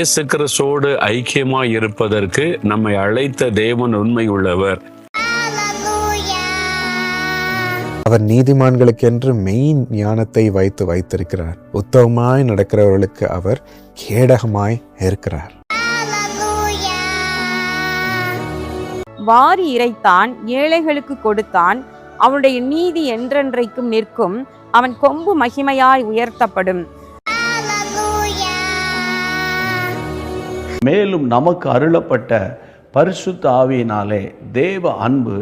இயேசு கிறிஸ்துவோடு ஐக்கியமாய் இருப்பதற்கு நம்மை அழைத்த தேவன் உண்மை உள்ளவர். அவர் நீதிமான்களுக்கென்று மெய் ஞானத்தை வைத்திருக்கிறார். உத்தமமாய் நடக்கிறவர்களுக்கு அவர் கேடகமாய் இருக்கிறார். வாரி இறைத்தான், ஏழைகளுக்கு கொடுத்தான். அவனுடைய நீதி என்றென்றைக்கும் நிற்கும். அவன் கொம்பு மகிமையாய் உயர்த்தப்படும். மேலும் நமக்கு அருளப்பட்ட பரிசுத்த ஆவியினாலே தேவ அன்பு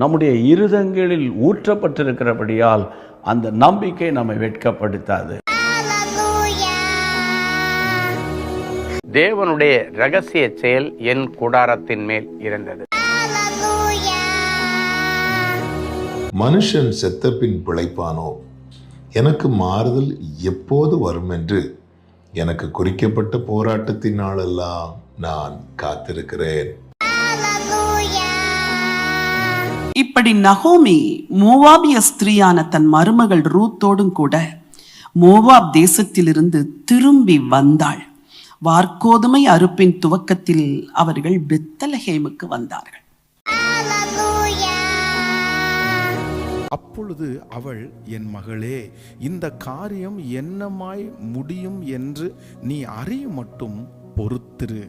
நம்முடைய இருதயங்களில் ஊற்றப்பட்டிருக்கிறபடியால் அந்த நம்பிக்கை நம்மை வெட்கப்படுத்தாது. தேவனுடைய இரகசிய செயல் என் கூடாரத்தின் மேல் இருந்தது. மனுஷன் செத்த பின் பிழைப்பானோ? எனக்கு மாறுதல் எப்போது வரும் என்று எனக்கு குறிக்கப்பட்ட போராட்டத்தினாலெல்லாம் நான் காத்திருக்கிறேன். இப்படி நகோமி மோவாபிய ஸ்திரீயான தன் மருமகள் ரூத்தோடும் கூட மோவாப் தேசத்திலிருந்து திரும்பி வந்தாள். வார்கோதுமை அறுப்பின் துவக்கத்தில் அவர்கள் பெத்லகேமுக்கு வந்தார்கள். அப்பொழுது அவள், என் மகளே, இந்த காரியம் என்னமாய் முடியும் என்று நீ அறிய மட்டும் பொறுத்திரு.